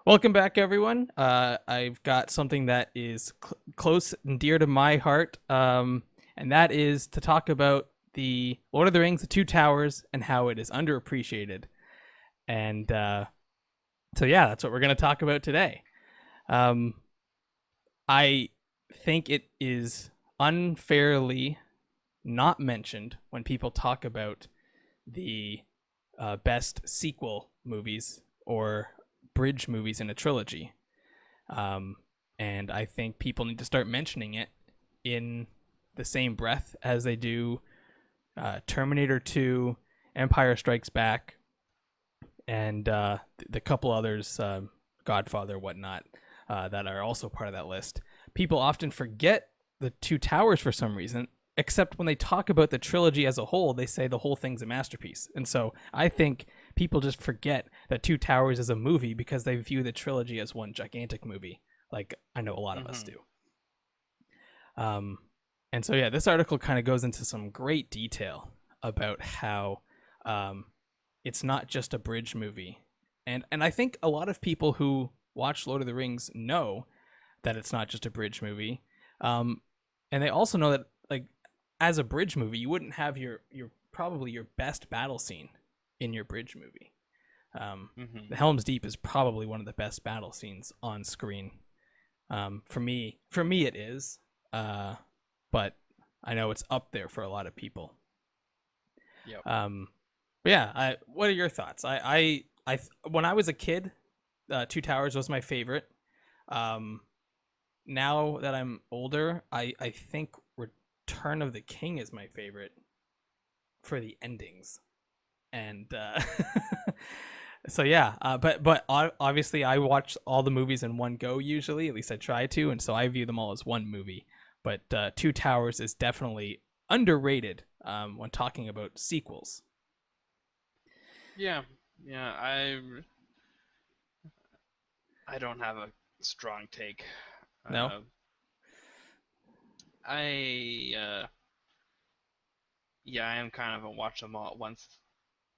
Welcome back, everyone. I've got something that is close and dear to my heart, and that is to talk about the Lord of the Rings: The Two Towers and how it is underappreciated. And so, yeah, that's what we're going to talk about today. Um, I think it is unfairly not mentioned when people talk about the best sequel movies or bridge movies in a trilogy. Um, and I think people need to start mentioning it in the same breath as they do Terminator 2, Empire Strikes Back, and the couple others, Godfather, whatnot, that are also part of that list. People often forget the Two Towers for some reason, except when they talk about the trilogy as a whole, they say the whole thing's a masterpiece. And so I think people just forget that Two Towers is a movie because they view the trilogy as one gigantic movie, like I know a lot of us hmm do. Um, and so, yeah, this article kind of goes into some great detail about how um, it's not just a bridge movie. And I think a lot of people who watch Lord of the Rings know that it's not just a bridge movie. Um, and they also know that, like, as a bridge movie, you wouldn't have your probably your best battle scene in your bridge movie. hmm The Helm's Deep is probably one of the best battle scenes on screen. For me, it is. Uh, but I know it's up there for a lot of people. Yep. Um, but yeah, what are your thoughts? When I was a kid, Two Towers was my favorite. Um, now that I'm older, I think Return of the King is my favorite for the endings, and so yeah. But obviously, I watch all the movies in one go usually. At least I try to, and so I view them all as one movie. But Two Towers is definitely underrated when talking about sequels. Yeah. Yeah. I don't have a strong take. No. Uh, I yeah, I am kind of a watch them all at once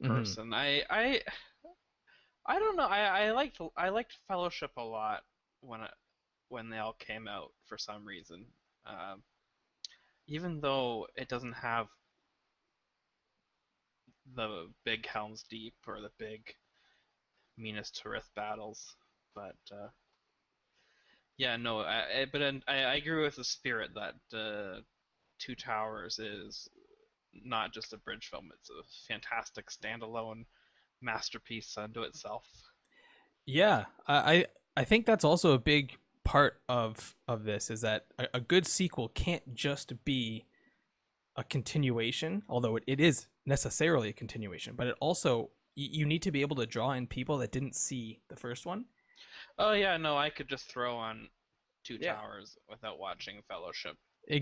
Mm-hmm. person. I don't know. I liked Fellowship a lot when they all came out for some reason. Um, Even though it doesn't have the big Helm's Deep or the big Minas Tirith battles, but yeah, no, but I agree with the spirit that Two Towers is not just a bridge film; it's a fantastic standalone masterpiece unto itself. Yeah, I think that's also a big part of this is that a good sequel can't just be a continuation, although it is necessarily a continuation, but it also you need to be able to draw in people that didn't see the first one. Oh yeah, no, I could just throw on Two Yeah, Towers without watching Fellowship,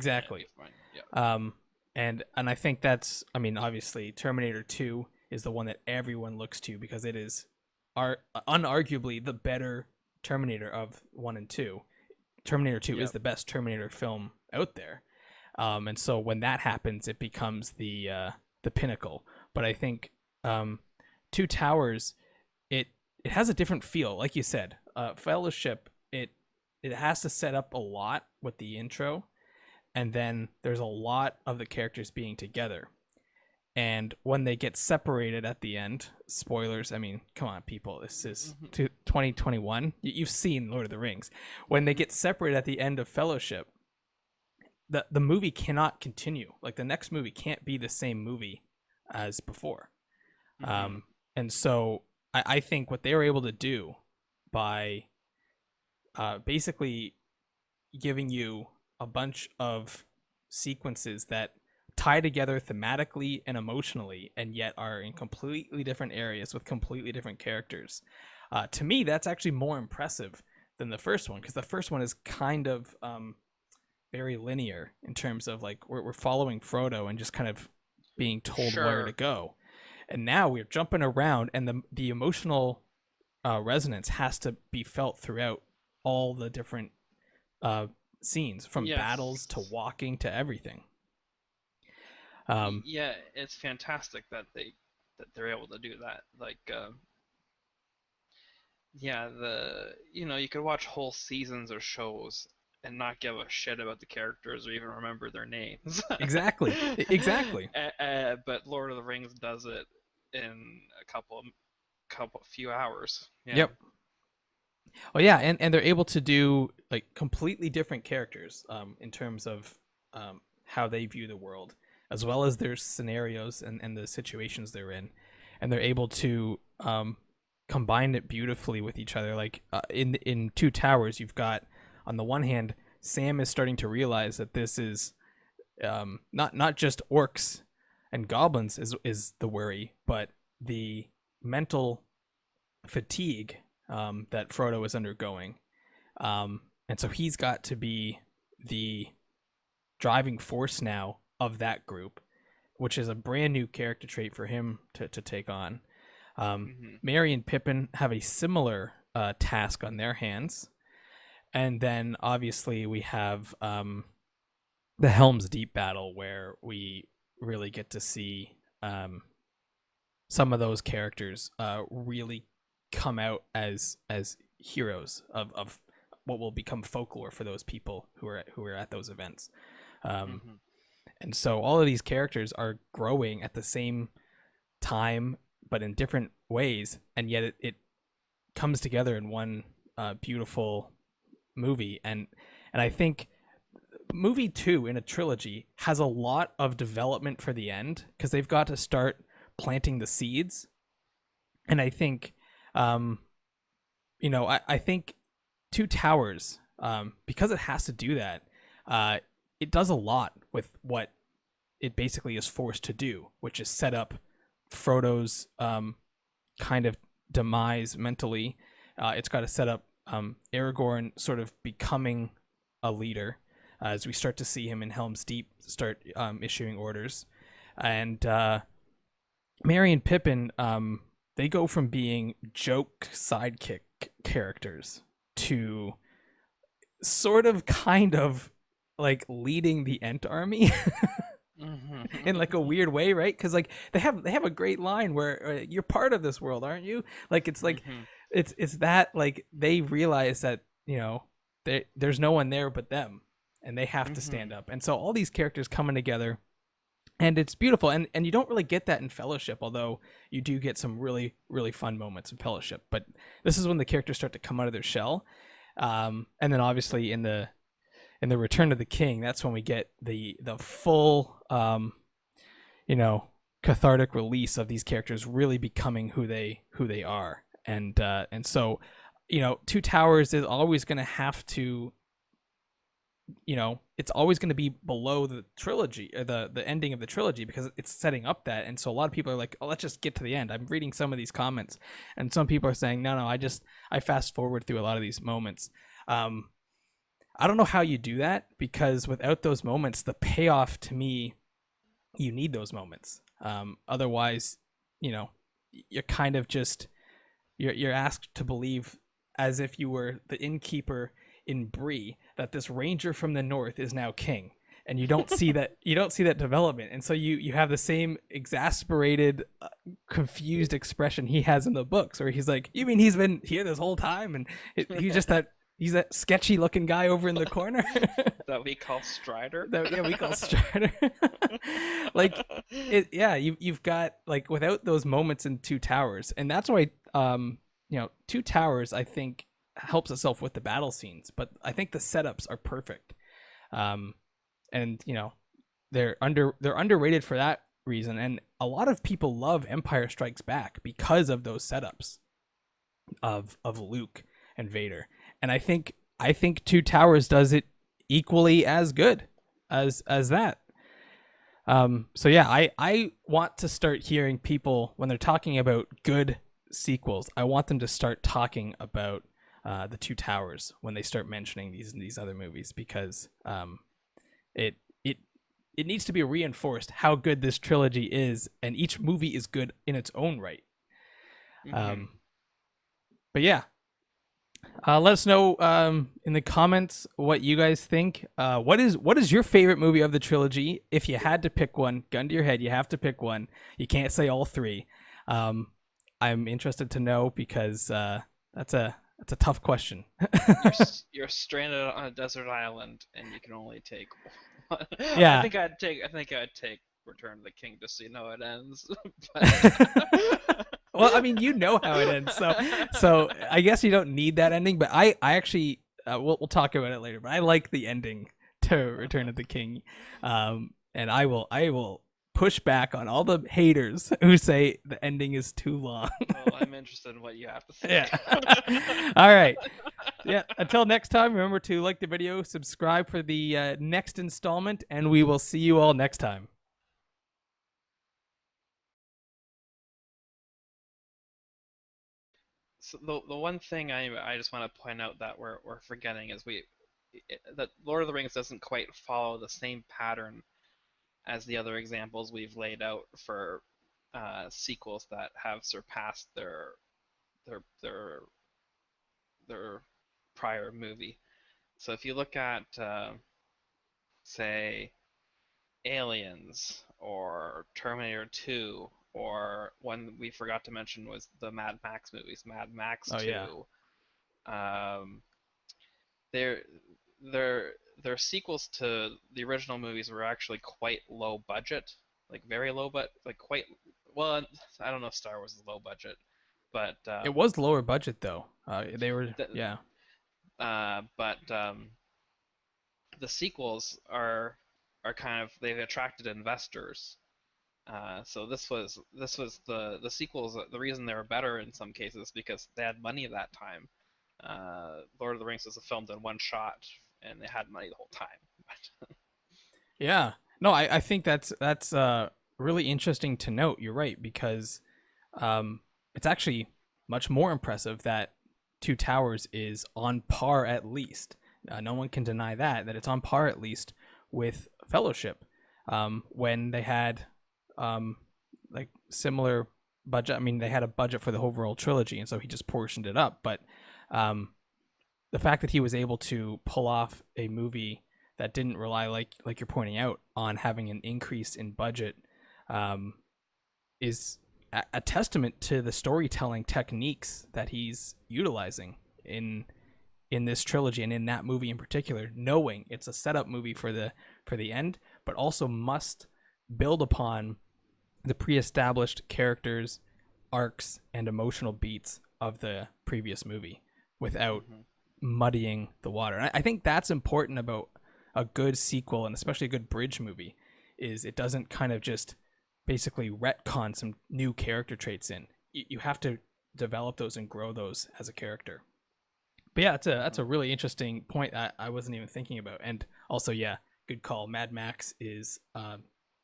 and it'd be exactly. fine. Yeah. Um, and I think that's, I mean, obviously Terminator 2 is the one that everyone looks to because it is unarguably the better Terminator of 1 and 2. Terminator 2 is Yep. the best Terminator film out there. And so when that happens, it becomes the pinnacle. But I think um, Two Towers, it it has a different feel. Like you said, Fellowship, it has to set up a lot with the intro, and then there's a lot of the characters being together. And when they get separated at the end, spoilers, I mean, come on, people, this is hmm 2021. You've seen Lord of the Rings. When they hmm get separated at the end of Fellowship, the movie cannot continue. Like the next movie can't be the same movie as before. hmm Um, and so I think what they were able to do by basically giving you a bunch of sequences that tie together thematically and emotionally and yet are in completely different areas with completely different characters. To me, that's actually more impressive than the first one because the first one is kind of very linear in terms of like we're following Frodo and just kind of being told where to Sure. go. And now we're jumping around, and the emotional resonance has to be felt throughout all the different uh, scenes, from battles to Yes. walking to everything. Um, Yeah, it's fantastic that they're able to do that. Like, yeah, you could watch whole seasons or shows and not give a shit about the characters or even remember their names. Exactly. Exactly. But Lord of the Rings does it in a few hours. Yeah. Yep. Well, yeah, and they're able to do like completely different characters in terms of how they view the world, as well as their scenarios and the situations they're in, and they're able to combine it beautifully with each other. Like in Two Towers, you've got on the one hand, Sam is starting to realize that this is not just orcs and goblins is the worry, but the mental fatigue that Frodo is undergoing. And so he's got to be the driving force now of that group, which is a brand new character trait for him to take on. Hmm. Merry and Pippin have a similar task on their hands. And then obviously we have the Helm's Deep battle where we really get to see some of those characters really come out as heroes of what will become folklore for those people who are at those events. Um, Hmm. and so all of these characters are growing at the same time, but in different ways, and yet it comes together in one beautiful movie. And I think movie two in a trilogy has a lot of development for the end because they've got to start planting the seeds. And I think um, I think Two Towers, because it has to do that, it does a lot with what it basically is forced to do, which is set up Frodo's kind of demise mentally. It's got to set up Aragorn sort of becoming a leader as we start to see him in Helm's Deep start issuing orders. And Merry and Pippin, they go from being joke sidekick characters to sort of kind of like leading the Ent army Hmm. in like a weird way, right? Because like they have a great line where you're part of this world, aren't you? Like it's like Hmm. it's that like they realize that there's no one there but them, and they have to Hmm. stand up. And so all these characters coming together, and it's beautiful. And you don't really get that in Fellowship, although you do get some really really fun moments in Fellowship. But this is when the characters start to come out of their shell, and then obviously in the Return of the King, that's when we get the full you know cathartic release of these characters really becoming who they are. And so Two Towers is always going to have to it's always going to be below the trilogy or the ending of the trilogy because it's setting up that. And so a lot of people are like, oh, let's just get to the end. I'm reading some of these comments, and some people are saying, no, I fast forward through a lot of these moments. I don't know how you do that, because without those moments, the payoff to me, you need those moments. Otherwise, you know, you're kind of just you're asked to believe as if you were the innkeeper in Bree that this ranger from the north is now king, and you don't see that development, and so you have the same exasperated, confused expression he has in the books, where he's like, "You mean he's been here this whole time?" And he's that sketchy looking guy over in the corner. That we call Strider. That, yeah, we call Strider. Like it, yeah. You've got like without those moments in Two Towers, and that's why Two Towers I think helps itself with the battle scenes, but I think the setups are perfect. Um, and they're underrated for that reason, and a lot of people love Empire Strikes Back because of those setups of Luke and Vader. And I think Two Towers does it equally as good as that. So yeah, I want to start hearing people when they're talking about good sequels. I want them to start talking about the Two Towers when they start mentioning these other movies, because it it it needs to be reinforced how good this trilogy is, and each movie is good in its own right. Hmm. Um, but yeah, let us know in the comments what you guys think. What is your favorite movie of the trilogy? If you had to pick one, gun to your head, you have to pick one. You can't say all three. Um, I'm interested to know because that's a tough question. You're stranded on a desert island and you can only take one. Yeah. I think I'd take Return of the King just so you know it ends. But Well, I mean, you know how it ends, so I guess you don't need that ending. But I actually we'll talk about it later. But I like the ending to Return of the King, and I will push back on all the haters who say the ending is too long. well, I'm interested in what you have to say. Yeah. All right. Yeah. Until next time, remember to like the video, subscribe for the next installment, and we will see you all next time. So the one thing I just want to point out that we're forgetting is that Lord of the Rings doesn't quite follow the same pattern as the other examples we've laid out for sequels that have surpassed their their their prior movie. So if you look at say Aliens or Terminator 2, or one we forgot to mention was the Mad Max movies, Mad Max Oh yeah. 2. Um, they're their their sequels to the original movies were actually quite low budget, like very low, but like quite well. I don't know if Star Wars is low budget, but It was lower budget though. They were th- yeah. but the sequels are kind of they've attracted investors. So this was the sequels. The reason they were better in some cases because they had money at that time. Lord of the Rings was filmed in one shot, and they had money the whole time. Yeah. No, I think that's really interesting to note. You're right because it's actually much more impressive that Two Towers is on par at least. No one can deny that it's on par at least with Fellowship. When they had like similar budget. I mean, they had a budget for the overall trilogy, and so he just portioned it up. But um, the fact that he was able to pull off a movie that didn't rely, like you're pointing out, on having an increase in budget um, is a testament to the storytelling techniques that he's utilizing in this trilogy and in that movie in particular, knowing it's a setup movie for the end, but also must build upon the pre-established characters, arcs, and emotional beats of the previous movie without muddying the water. And I think that's important about a good sequel, and especially a good bridge movie, is it doesn't kind of just basically retcon some new character traits in. You have to develop those and grow those as a character. But yeah, that's a really interesting point that I wasn't even thinking about. And also, yeah, good call. Mad Max is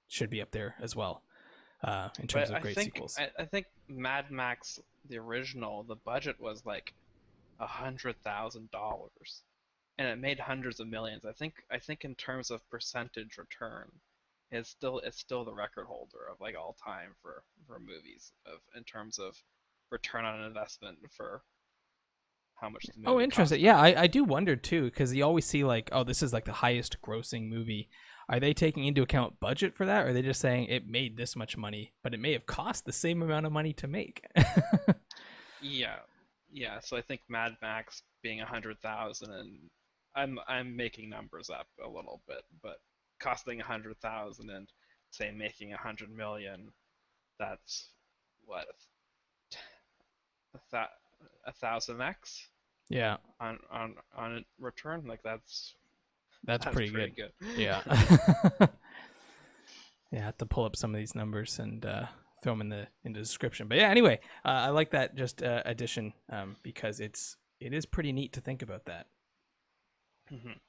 should be up there as well in terms But of great sequels. I think Mad Max the original the budget was like $100,000, and it made hundreds of millions. I think in terms of percentage return, it's still the record holder of like all time for movies of in terms of return on investment for how much the Oh, movie cost interesting. them. Yeah, I do wonder too, because you always see like, oh, this is like the highest grossing movie. Are they taking into account budget for that, or are they just saying it made this much money, but it may have cost the same amount of money to make? Yeah, yeah. So I think Mad Max being 100,000, and I'm making numbers up a little bit, but costing 100,000 and say making 100 million, that's what a, th- a thousand x Yeah, on return. Like that's that's pretty pretty good. good. Yeah. Yeah, I have to pull up some of these numbers and throw them in the description. But yeah, anyway, I like that just addition because it is pretty neat to think about that. Mhm.